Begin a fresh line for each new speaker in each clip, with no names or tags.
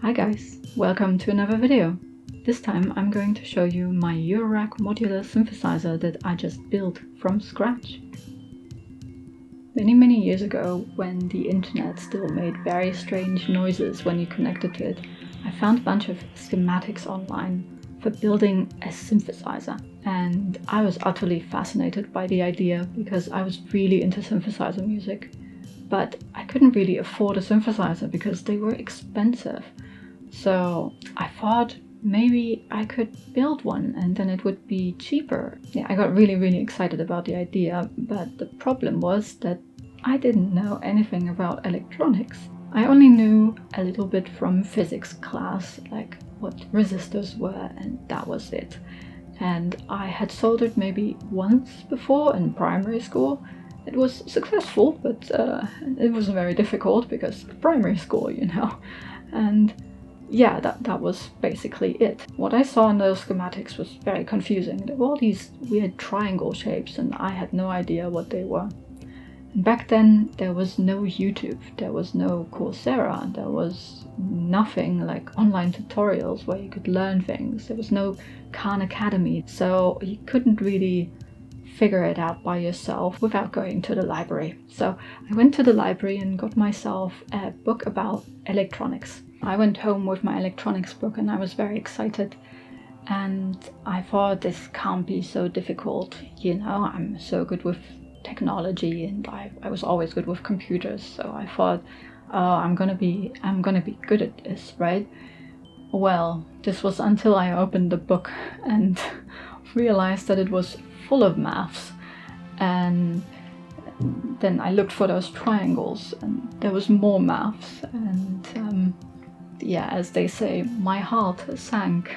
Hi guys, welcome to another video. This time I'm going to show you my Eurorack Modular Synthesizer that I just built from scratch. Many years ago, when the internet still made very strange noises when you connected to it, I found a bunch of schematics online for building a synthesizer. And I was utterly fascinated by the idea because I was really into synthesizer music. But I couldn't really afford a synthesizer because they were expensive. So I thought maybe I could build one and then it would be cheaper. Yeah, I got really excited about the idea, but the problem was that I didn't know anything about electronics. I only knew a little bit from physics class, like what resistors were, and that was it. And I had soldered maybe once before in primary school. It was successful, but it was very difficult because primary school, you know. And yeah, that was basically it. What I saw in those schematics was very confusing. There were all these weird triangle shapes and I had no idea what they were. And back then there was no YouTube, there was no Coursera, there was nothing like online tutorials where you could learn things. There was no Khan Academy, so you couldn't really figure it out by yourself without going to the library. So I went to the library and got myself a book about electronics. I went home with my electronics book and I was very excited. And I thought, this can't be so difficult. You know, I'm so good with technology and I was always good with computers. So I thought, oh, I'm gonna be good at this, right? Well, this was until I opened the book and realized that it was full of maths. And then I looked for those triangles and there was more maths. And yeah, as they say, my heart sank.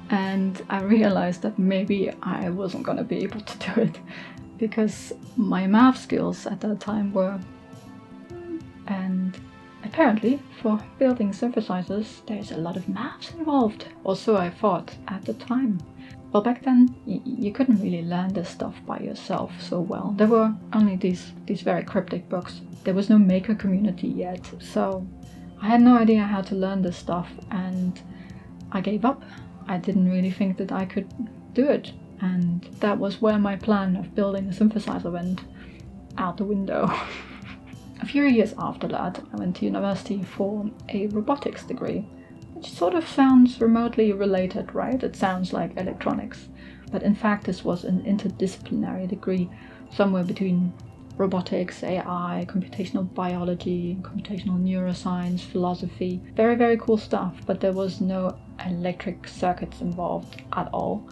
And I realized that maybe I wasn't going to be able to do it because my math skills at that time were. And apparently for building synthesizers there's a lot of maths involved, or so I thought at the time. Well, back then you couldn't really learn this stuff by yourself so well. There were only these very cryptic books. There was no maker community yet, so I had no idea how to learn this stuff and I gave up. I didn't really think that I could do it, and that was where my plan of building a synthesizer went out the window. A few years after that, I went to university for a robotics degree, which sort of sounds remotely related, right? It sounds like electronics, but in fact this was an interdisciplinary degree, somewhere between robotics, AI, computational biology, computational neuroscience, philosophy. Very cool stuff, but there was no electric circuits involved at all.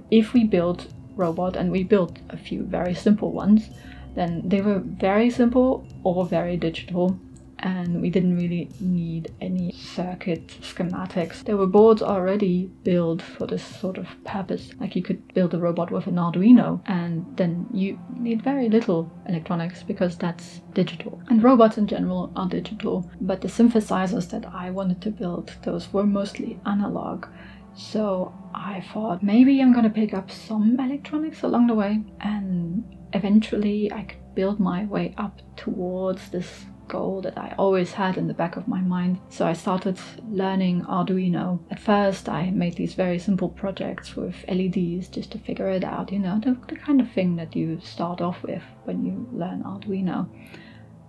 If we built robot, and we built a few very simple ones, then they were very simple or very digital, and we didn't really need any circuit schematics. There were boards already built for this sort of purpose. Like you could build a robot with an Arduino, and then you need very little electronics because that's digital. And robots in general are digital, but the synthesizers that I wanted to build, those were mostly analog. So I thought maybe I'm gonna pick up some electronics along the way, and eventually I could build my way up towards this goal that I always had in the back of my mind. So I started learning Arduino. At first I made these very simple projects with LEDs just to figure it out, you know, the kind of thing that you start off with when you learn Arduino.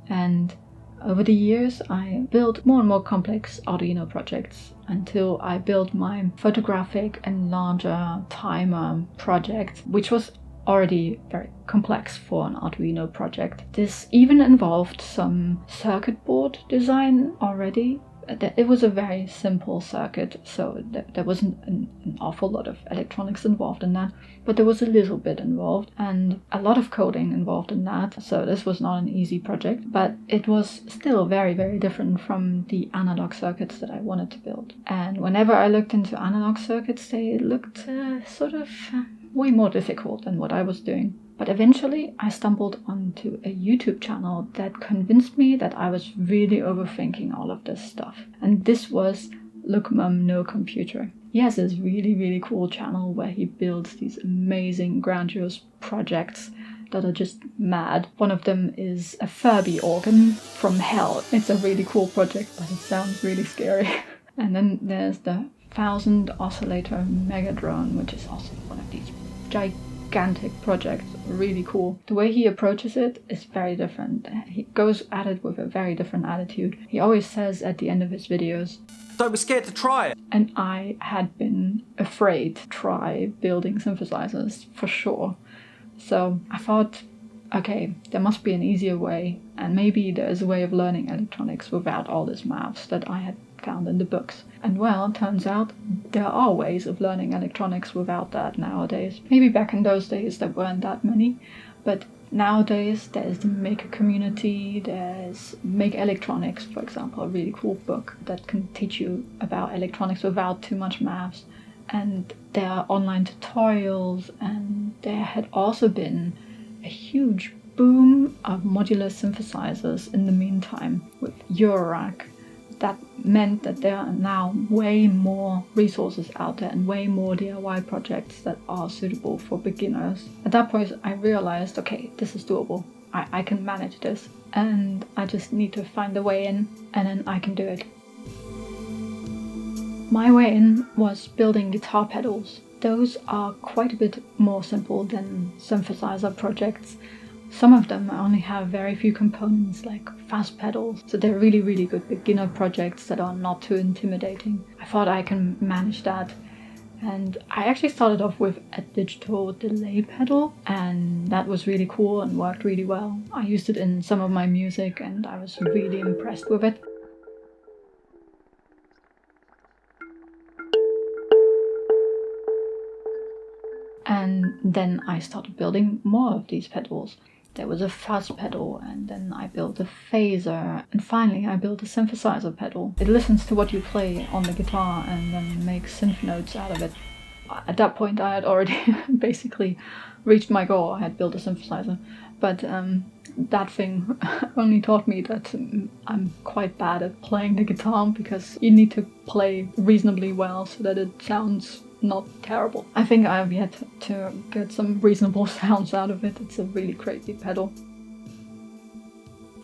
And over the years I built more and more complex Arduino projects until I built my photographic enlarger timer project, which was already very complex for an Arduino project. This even involved some circuit board design already. It was a very simple circuit, so there wasn't an awful lot of electronics involved in that, but there was a little bit involved and a lot of coding involved in that, so this was not an easy project, but it was still very different from the analog circuits that I wanted to build. And whenever I looked into analog circuits, they looked way more difficult than what I was doing. But eventually I stumbled onto a YouTube channel that convinced me that I was really overthinking all of this stuff. And this was Look Mum No Computer. He has this really cool channel where he builds these amazing grandiose projects that are just mad. One of them is a Furby organ from hell. It's a really cool project, but it sounds really scary. And then there's the 1000 oscillator mega drone, which is also one of these gigantic projects. Really cool. The way he approaches it is very different. He goes at it with a very different attitude. He always says at the end of his videos,
"Don't be scared to try it."
And I had been afraid to try building synthesizers for sure. So I thought, okay, there must be an easier way, and maybe there's a way of learning electronics without all these maths that I had found in the books. And well, it turns out there are ways of learning electronics without that nowadays. Maybe back in those days there weren't that many, but nowadays there's the maker community, there's Make Electronics, for example, a really cool book that can teach you about electronics without too much maths. And there are online tutorials, and there had also been a huge boom of modular synthesizers in the meantime with Eurorack. That meant that there are now way more resources out there and way more DIY projects that are suitable for beginners. At that point I realized, okay, this is doable. I can manage this, and I just need to find a way in, and then I can do it. My way in was building guitar pedals. Those are quite a bit more simple than synthesizer projects. Some of them only have very few components, like fast pedals, so they're really, really good beginner projects that are not too intimidating. I thought I can manage that, and I actually started off with a digital delay pedal, and that was really cool and worked really well. I used it in some of my music and I was really impressed with it. And then I started building more of these pedals. There was a fuzz pedal, and then I built a phaser, and finally I built a synthesizer pedal. It listens to what you play on the guitar and then makes synth notes out of it. At that point I had already basically reached my goal. I had built a synthesizer, but that thing only taught me that I'm quite bad at playing the guitar, because you need to play reasonably well so that it sounds not terrible. I think I've yet to get some reasonable sounds out of it. It's a really crazy pedal.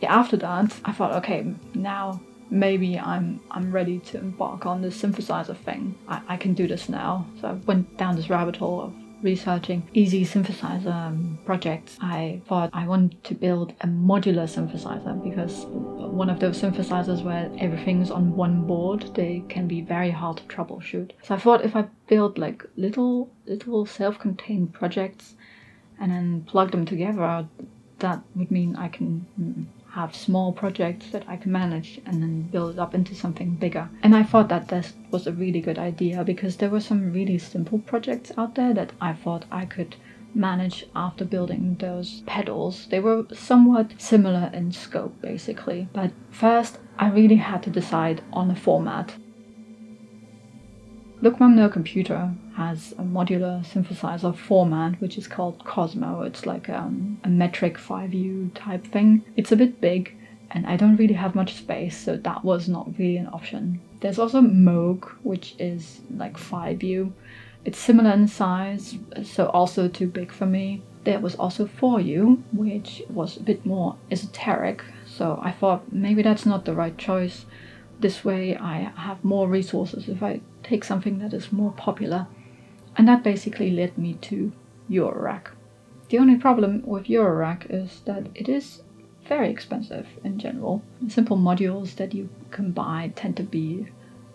Yeah, after that I thought, okay, now maybe I'm ready to embark on this synthesizer thing. I can do this now. So I went down this rabbit hole of researching easy synthesizer projects. I thought I wanted to build a modular synthesizer, because one of those synthesizers where everything's on one board, they can be very hard to troubleshoot. So I thought if I build like little self-contained projects and then plug them together, that would mean I can have small projects that I can manage and then build it up into something bigger. And I thought that this was a really good idea, because there were some really simple projects out there that I thought I could manage after building those pedals. They were somewhat similar in scope basically, but first I really had to decide on a format. Lookmam No Computer has a modular synthesizer format which is called Cosmo. It's like a metric 5U type thing. It's a bit big and I don't really have much space, so that was not really an option. There's also Moog, which is like 5U. It's similar in size, so also too big for me. There was also 4U, which was a bit more esoteric, so I thought maybe that's not the right choice. This way I have more resources if I take something that is more popular. And that basically led me to Eurorack. The only problem with Eurorack is that it is very expensive in general. The simple modules that you can buy tend to be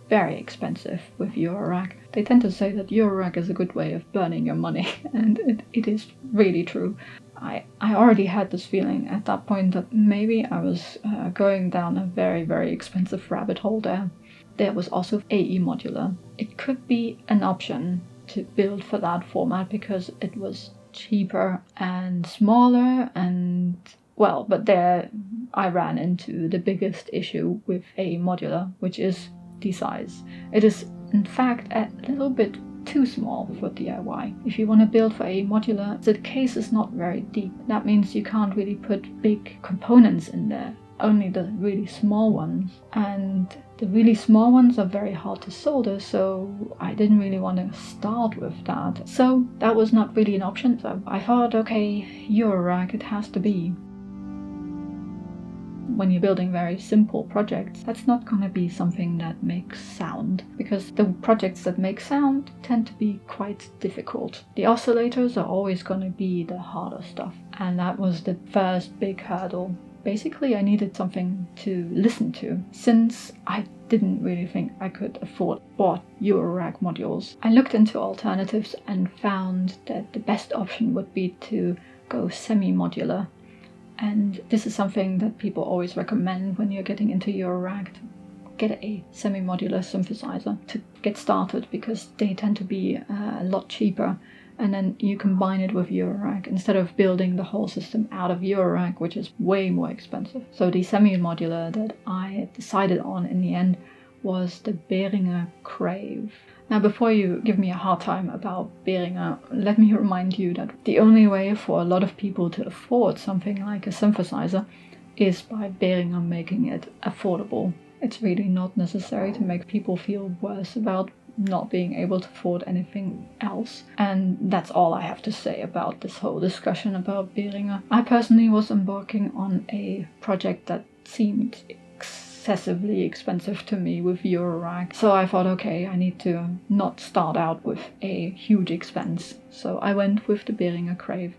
very expensive with Eurorack. They tend to say that Eurorack is a good way of burning your money, and it is really true. I already had this feeling at that point that maybe I was going down a very, very expensive rabbit hole there. There was also AE Modular. It could be an option to build for that format because it was cheaper and smaller, and well, but there I ran into the biggest issue with AE Modular, which is the size. It is in fact a little bit too small for DIY. If you want to build for AE Modular, the case is not very deep. That means you can't really put big components in there, only the really small ones. And the really small ones are very hard to solder, so I didn't really want to start with that. So that was not really an option. So I thought, okay, Eurorack, it has to be. When you're building very simple projects, that's not going to be something that makes sound because the projects that make sound tend to be quite difficult. The oscillators are always going to be the harder stuff, and that was the first big hurdle. Basically, I needed something to listen to, since I didn't really think I could afford Eurorack modules. I looked into alternatives and found that the best option would be to go semi-modular. And this is something that people always recommend when you're getting into Eurorack, to get a semi-modular synthesizer to get started, because they tend to be a lot cheaper. And then you combine it with Eurorack instead of building the whole system out of Eurorack, which is way more expensive. So the semi-modular that I decided on in the end was the Behringer Crave. Now, before you give me a hard time about Behringer, let me remind you that the only way for a lot of people to afford something like a synthesizer is by Behringer making it affordable. It's really not necessary to make people feel worse about not being able to afford anything else. And that's all I have to say about this whole discussion about Behringer. I personally was embarking on a project that seemed excessively expensive to me with Eurorack. So I thought, okay, I need to not start out with a huge expense. So I went with the Behringer Crave.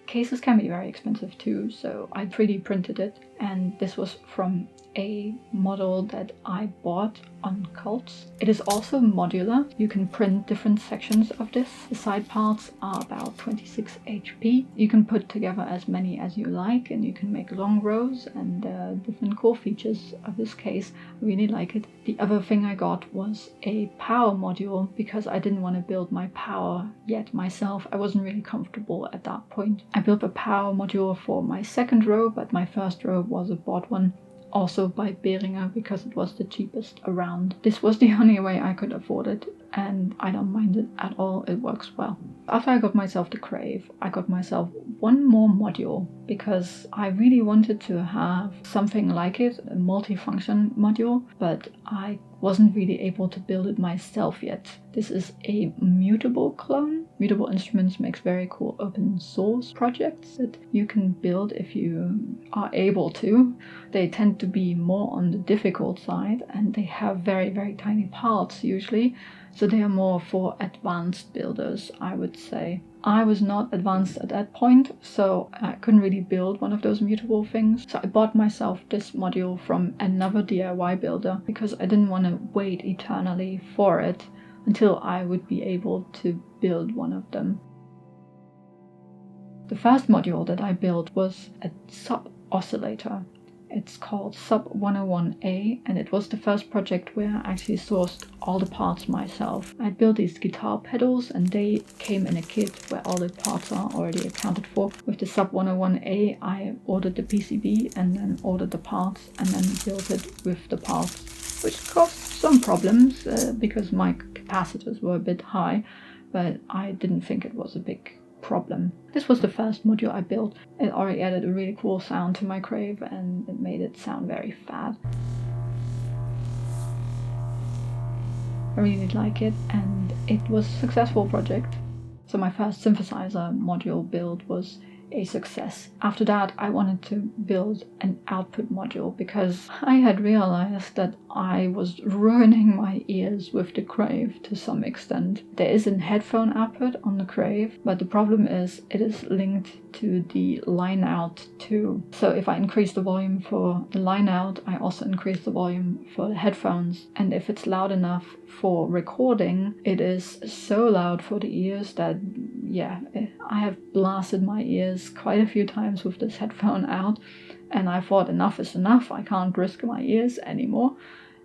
Cases can be very expensive too, so I 3D printed it, and this was from a model that I bought on Schwartz. It is also modular. You can print different sections of this. The side parts are about 26 HP. You can put together as many as you like, and you can make long rows and different core features of this case. I really like it. The other thing I got was a power module, because I didn't want to build my power yet myself. I wasn't really comfortable at that point. I built a power module for my second row, but my first row was a bought one, also by Behringer, because it was the cheapest around. This was the only way I could afford it, and I don't mind it at all. It works well. After I got myself the Crave, I got myself one more module, because I really wanted to have something like it, a multi-function module, but I wasn't really able to build it myself yet. This is a Mutable clone. Mutable Instruments makes very cool open source projects that you can build if you are able to. They tend to be more on the difficult side, and they have very, very tiny parts usually, so they are more for advanced builders, I would say. I was not advanced at that point, so I couldn't really build one of those mutable things. So I bought myself this module from another DIY builder, because I didn't want to wait eternally for it until I would be able to build one of them. The first module that I built was a sub oscillator. It's called Sub 101A, and it was the first project where I actually sourced all the parts myself. I built these guitar pedals, and they came in a kit where all the parts are already accounted for. With the Sub 101A, I ordered the PCB and then ordered the parts, and then built it with the parts, which caused some problems because my capacitors were a bit high, but I didn't think it was a big problem. This was the first module I built. It already added a really cool sound to my Crave, and it made it sound very fat. I really like it, and it was a successful project. So my first synthesizer module build was a success. After that, I wanted to build an output module, because I had realized that I was ruining my ears with the Crave to some extent. There is a headphone output on the Crave, but the problem is it is linked to the line out too. So if I increase the volume for the line out, I also increase the volume for the headphones. And if it's loud enough for recording, it is so loud for the ears that, yeah, I have blasted my ears quite a few times with this headphone out, and I thought enough is enough. I can't risk my ears anymore.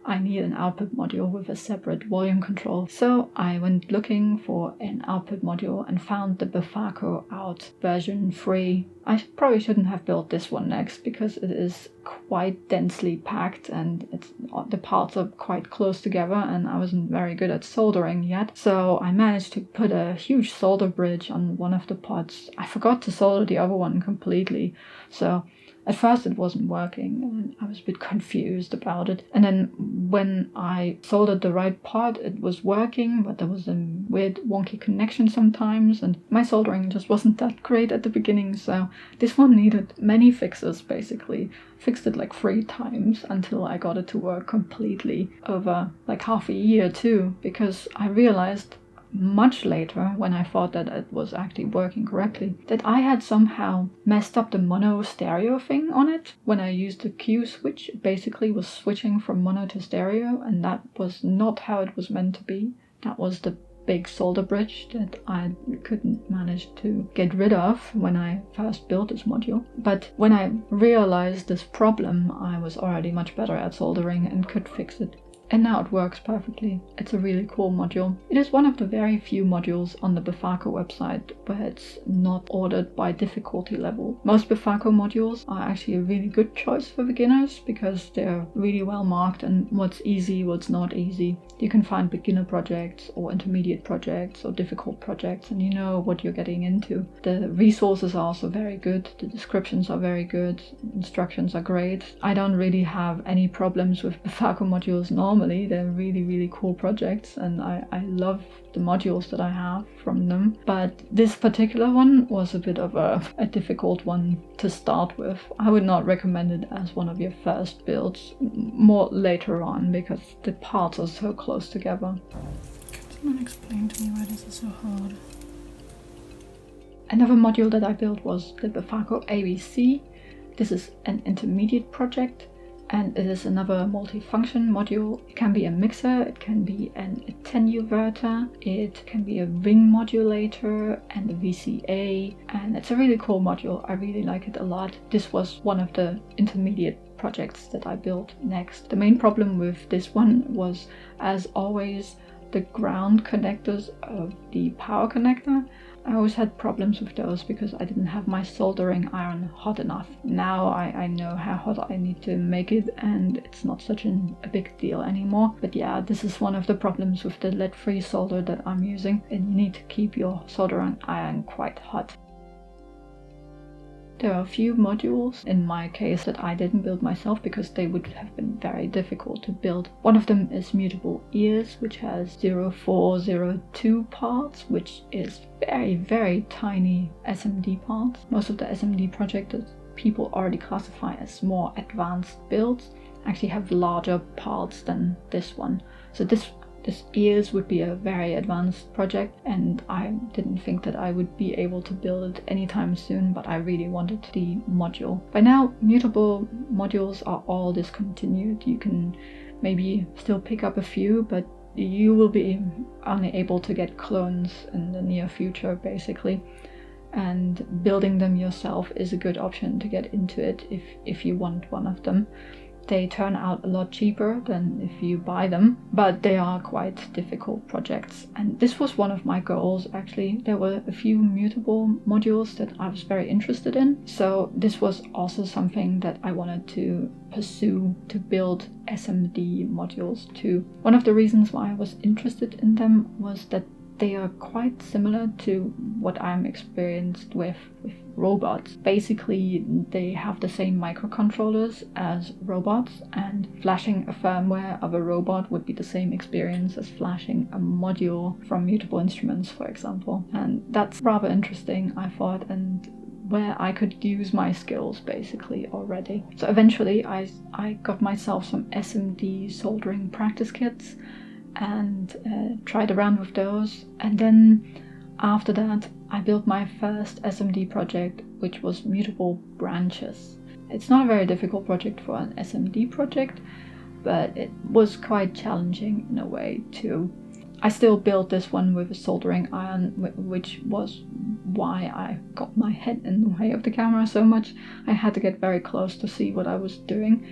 I need an output module with a separate volume control. So I went looking for an output module and found the Befaco Out version 3. I probably shouldn't have built this one next, because it is quite densely packed and the parts are quite close together, and I wasn't very good at soldering yet. So I managed to put a huge solder bridge on one of the pods. I forgot to solder the other one completely. So At first it wasn't working and I was a bit confused about it. And then when I soldered the right part, it was working, but there was a weird wonky connection sometimes, and my soldering just wasn't that great at the beginning, so this one needed many fixes basically. Fixed it like 3 times until I got it to work completely over like half a year too, because I realized much later, when I thought that it was actually working correctly, that I had somehow messed up the mono stereo thing on it. When I used the Q switch, it basically was switching from mono to stereo, and that was not how it was meant to be. That was the big solder bridge that I couldn't manage to get rid of when I first built this module. But when I realized this problem, I was already much better at soldering and could fix it. And now it works perfectly. It's a really cool module. It is one of the very few modules on the Befaco website where it's not ordered by difficulty level. Most Befaco modules are actually a really good choice for beginners because they're really well marked and what's easy, what's not easy. You can find beginner projects or intermediate projects or difficult projects, and you know what you're getting into. The resources are also very good. The descriptions are very good. Instructions are great. I don't really have any problems with Befaco modules normally. They're really, really cool projects, and I love the modules that I have from them. But this particular one was a bit of a difficult one to start with. I would not recommend it as one of your first builds, more later on, because the parts are so close together.
Can someone explain to me why this is so hard?
Another module that I built was the Befaco ABC. This is an intermediate project, and it is another multifunction module. It can be a mixer, it can be an attenuverter, it can be a ring modulator and a VCA, and it's a really cool module. I really like it a lot. This was one of the intermediate projects that I built next. The main problem with this one was, as always, the ground connectors of the power connector. I always had problems with those because I didn't have my soldering iron hot enough. Now I know how hot I need to make it, and it's not such a big deal anymore. But yeah, this is one of the problems with the lead-free solder that I'm using, and you need to keep your soldering iron quite hot. There are a few modules in my case that I didn't build myself because they would have been very difficult to build. One of them is mutable ears, which has 0402 parts, which is very, very tiny SMD parts. Most of the SMD projects that people already classify as more advanced builds actually have larger parts than this one. So this ears would be a very advanced project, and I didn't think that I would be able to build it anytime soon, but I really wanted the module. By now, mutable modules are all discontinued. You can maybe still pick up a few, but you will be unable to get clones in the near future, basically. And building them yourself is a good option to get into it if you want one of them. They turn out a lot cheaper than if you buy them, but they are quite difficult projects. And this was one of my goals, actually. There were a few mutable modules that I was very interested in, so this was also something that I wanted to pursue, to build SMD modules too. One of the reasons why I was interested in them was that they are quite similar to what I'm experienced with robots. Basically, they have the same microcontrollers as robots, and flashing a firmware of a robot would be the same experience as flashing a module from Mutable Instruments, for example. And that's rather interesting, I thought, and where I could use my skills basically already. So eventually I got myself some SMD soldering practice kits and tried around with those, and then after that I built my first SMD project, which was mutable branches. It's not a very difficult project for an SMD project, but it was quite challenging in a way too. I still built this one with a soldering iron, which was why I got my head in the way of the camera so much. I had to get very close to see what I was doing.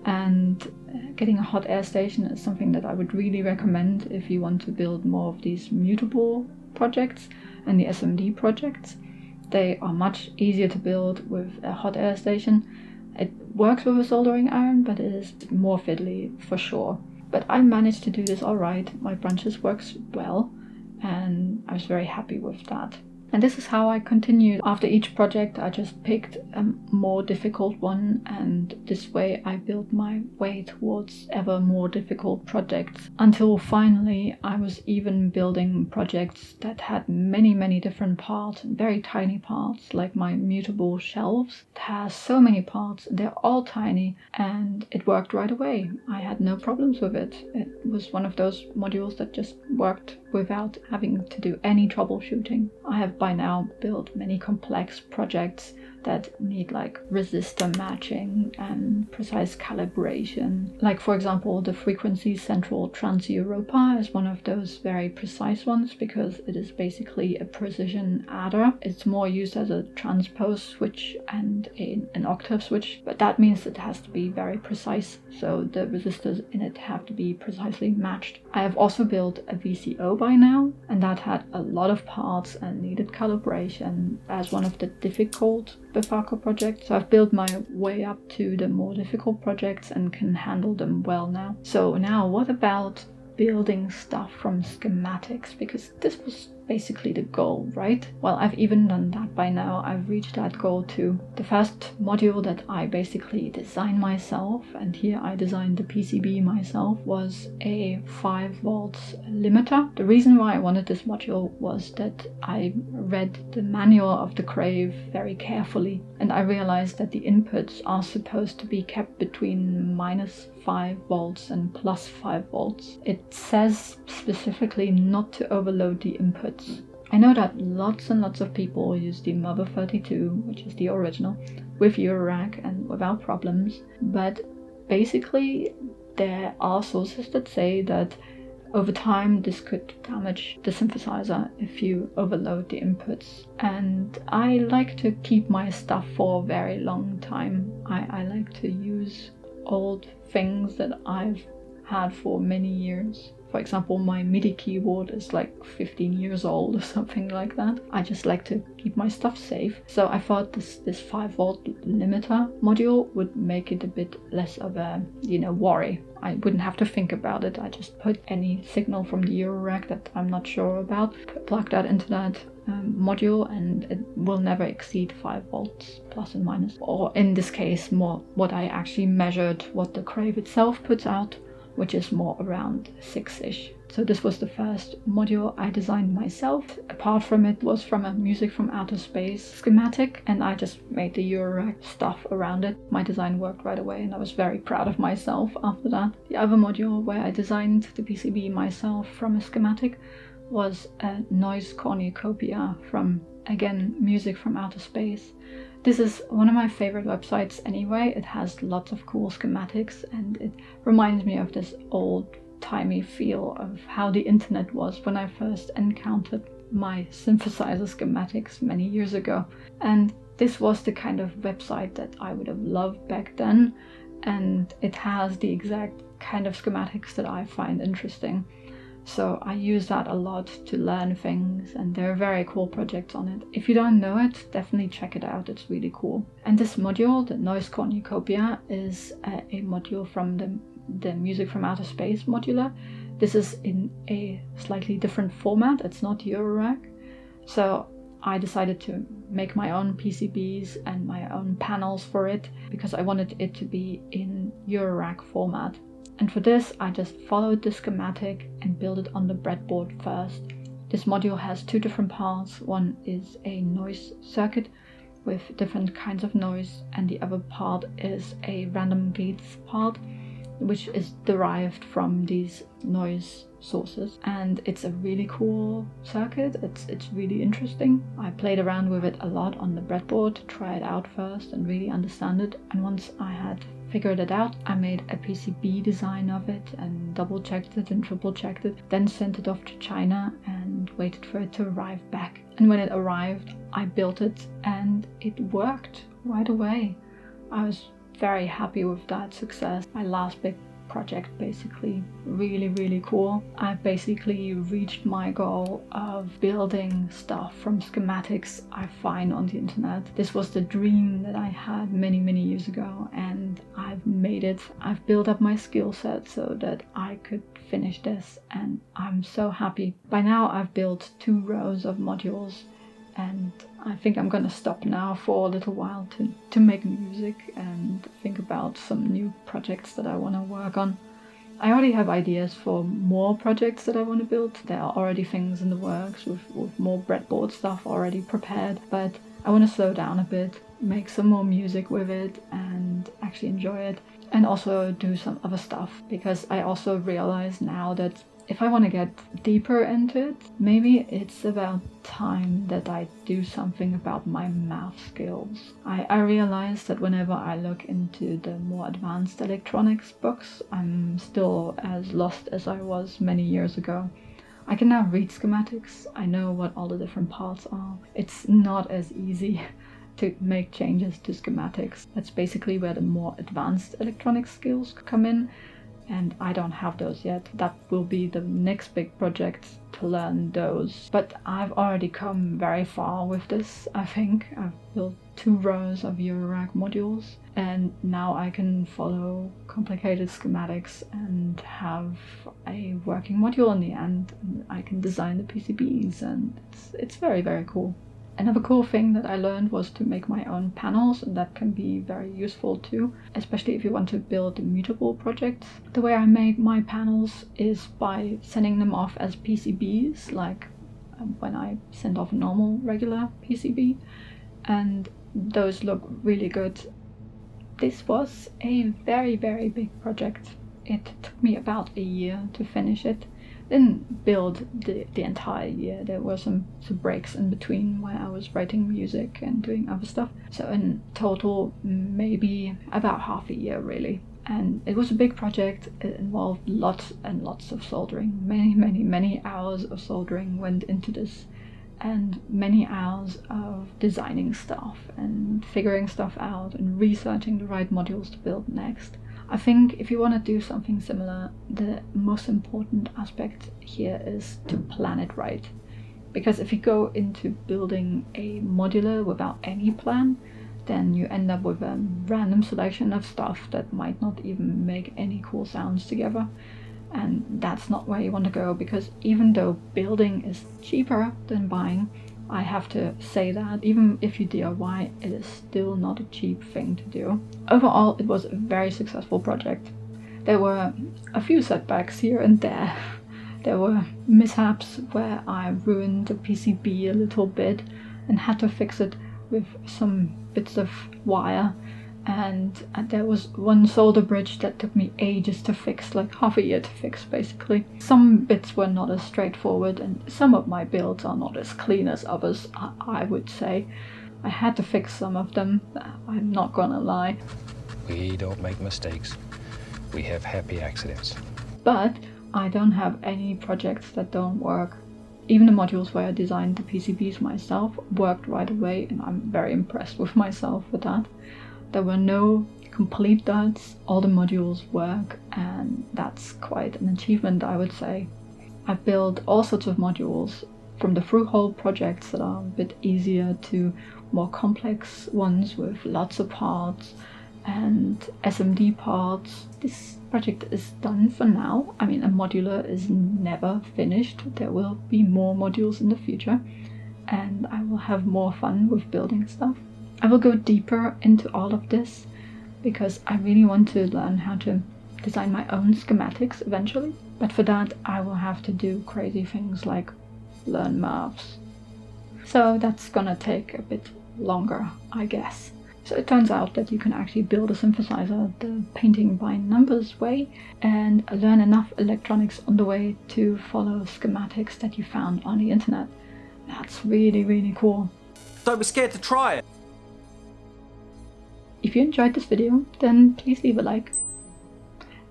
And getting a hot air station is something that I would really recommend if you want to build more of these mutable projects and the SMD projects. They are much easier to build with a hot air station. It works with a soldering iron, but it is more fiddly for sure. But I managed to do this alright. My branches works well, and I was very happy with that. And this is how I continued. After each project, I just picked a more difficult one, and this way I built my way towards ever more difficult projects, until finally I was even building projects that had many different parts, and very tiny parts, like my mutable shelves. It has so many parts, and they're all tiny, and it worked right away. I had no problems with it. It was one of those modules that just worked without having to do any troubleshooting. I have by now built many complex projects that need like resistor matching and precise calibration. Like for example, the frequency central trans-Europa is one of those very precise ones because it is basically a precision adder. It's more used as a transpose switch and an octave switch, but that means it has to be very precise, so the resistors in it have to be precisely matched. I have also built a VCO by now, and that had a lot of parts and needed calibration as one of the difficult Befako projects. So I've built my way up to the more difficult projects and can handle them well now. So now what about building stuff from schematics? Because this was basically the goal, right? Well, I've even done that by now. I've reached that goal too. The first module that I basically designed myself, and here I designed the PCB myself, was a 5 volts limiter. The reason why I wanted this module was that I read the manual of the Crave very carefully, and I realized that the inputs are supposed to be kept between -5 volts and +5 volts. It says specifically not to overload the inputs. I know that lots and lots of people use the Mother 32, which is the original, with Eurorack and without problems, but basically there are sources that say that over time this could damage the synthesizer if you overload the inputs. And I like to keep my stuff for a very long time. I like to use old things that I've had for many years. For example, my MIDI keyboard is like 15 years old or something like that. I just like to keep my stuff safe. So I thought this 5 volt limiter module would make it a bit less of a, worry. I wouldn't have to think about it. I just put any signal from the Eurorack that I'm not sure about, plug that into that module, and it will never exceed 5 volts plus and minus. Or in this case, more what I actually measured, what the Crave itself puts out, which is more around 6-ish. So this was the first module I designed myself. Apart from it was from a Music from Outer Space schematic, and I just made the Eurorack stuff around it. My design worked right away, and I was very proud of myself after that. The other module where I designed the PCB myself from a schematic was a noise cornucopia from, again, Music from Outer Space. This is one of my favorite websites anyway. It has lots of cool schematics, and it reminds me of this old-timey feel of how the internet was when I first encountered my synthesizer schematics many years ago. And this was the kind of website that I would have loved back then, and it has the exact kind of schematics that I find interesting. So I use that a lot to learn things, and there are very cool projects on it. If you don't know it, definitely check it out, it's really cool. And this module, the Noise Cornucopia, is a module from the Music from Outer Space modular. This is in a slightly different format, it's not Eurorack. So I decided to make my own PCBs and my own panels for it, because I wanted it to be in Eurorack format. And for this, I just followed the schematic and built it on the breadboard first. This module has 2 different parts. One is a noise circuit with different kinds of noise, and the other part is a random gates part, which is derived from these noise sources. And it's a really cool circuit. It's really interesting. I played around with it a lot on the breadboard to try it out first and really understand it. And once I had figured it out, I made a PCB design of it and double checked it and triple checked it, then sent it off to China and waited for it to arrive back. And when it arrived, I built it, and it worked right away. I was very happy with that success. My last big project, basically. Really cool. I basically reached my goal of building stuff from schematics I find on the internet. This was the dream that I had many years ago, and I've made it. I've built up my skill set so that I could finish this, and I'm so happy. By now I've built 2 rows of modules, and I think I'm gonna stop now for a little while to make music and think about some new projects that I want to work on. I already have ideas for more projects that I want to build. There are already things in the works with more breadboard stuff already prepared, but I want to slow down a bit, make some more music with it and actually enjoy it, and also do some other stuff, because I also realize now that if I want to get deeper into it, maybe it's about time that I do something about my math skills. I realize that whenever I look into the more advanced electronics books, I'm still as lost as I was many years ago. I can now read schematics, I know what all the different parts are. It's not as easy to make changes to schematics. That's basically where the more advanced electronic skills come in, and I don't have those yet. That will be the next big project, to learn those. But I've already come very far with this, I think. I've built 2 rows of Eurorack modules, and now I can follow complicated schematics and have a working module in the end, and I can design the PCBs, and it's very, very cool. Another cool thing that I learned was to make my own panels, and that can be very useful too, especially if you want to build mutable projects. The way I make my panels is by sending them off as PCBs, like when I send off a normal regular PCB, and those look really good. This was a very, very big project. It took me about a year to finish it. Didn't build the entire year. There were some breaks in between where I was writing music and doing other stuff. So in total, maybe about half a year really. And it was a big project. It involved lots and lots of soldering. Many hours of soldering went into this, and many hours of designing stuff and figuring stuff out and researching the right modules to build next. I think if you want to do something similar, the most important aspect here is to plan it right. Because if you go into building a modular without any plan, then you end up with a random selection of stuff that might not even make any cool sounds together. And that's not where you want to go, because even though building is cheaper than buying, I have to say that even if you DIY, it is still not a cheap thing to do. Overall, it was a very successful project. There were a few setbacks here and there. There were mishaps where I ruined the PCB a little bit and had to fix it with some bits of wire. And there was one solder bridge that took me ages to fix, like half a year to fix basically. Some bits were not as straightforward, and some of my builds are not as clean as others, I would say. I had to fix some of them, I'm not gonna lie.
We don't make mistakes. We have happy accidents.
But I don't have any projects that don't work. Even the modules where I designed the PCBs myself worked right away, and I'm very impressed with myself for that. There were no complete duds, all the modules work, and that's quite an achievement, I would say. I've built all sorts of modules, from the through-hole projects that are a bit easier to more complex ones with lots of parts and SMD parts. This project is done for now. I mean, a modular is never finished. There will be more modules in the future, and I will have more fun with building stuff. I will go deeper into all of this because I really want to learn how to design my own schematics eventually. But for that, I will have to do crazy things like learn maths. So that's gonna take a bit longer, I guess. So it turns out that you can actually build a synthesizer the painting by numbers way and learn enough electronics on the way to follow schematics that you found on the internet. That's really, really cool.
Don't be scared to try it.
If you enjoyed this video, then please leave a like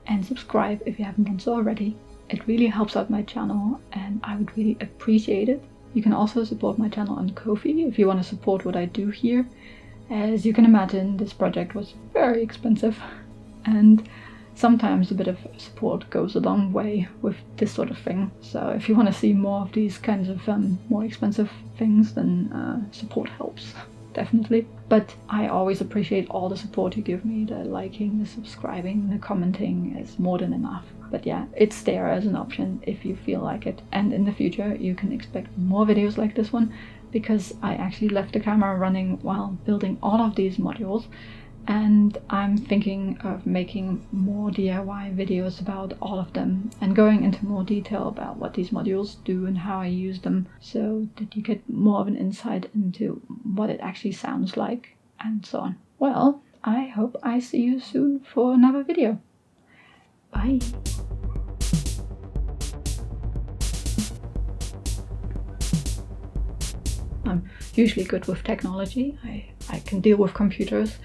and subscribe if you haven't done so already. It really helps out my channel and I would really appreciate it. You can also support my channel on Ko-fi if you want to support what I do here. As you can imagine, this project was very expensive, and sometimes a bit of support goes a long way with this sort of thing. So if you want to see more of these kinds of more expensive things, then support helps, definitely. But I always appreciate all the support you give me. The liking, the subscribing, the commenting is more than enough. But yeah, it's there as an option if you feel like it. And in the future you can expect more videos like this one, because I actually left the camera running while building all of these modules, and I'm thinking of making more DIY videos about all of them and going into more detail about what these modules do and how I use them, so that you get more of an insight into what it actually sounds like and so on. Well, I hope I see you soon for another video. Bye! I'm usually good with technology. I can deal with computers,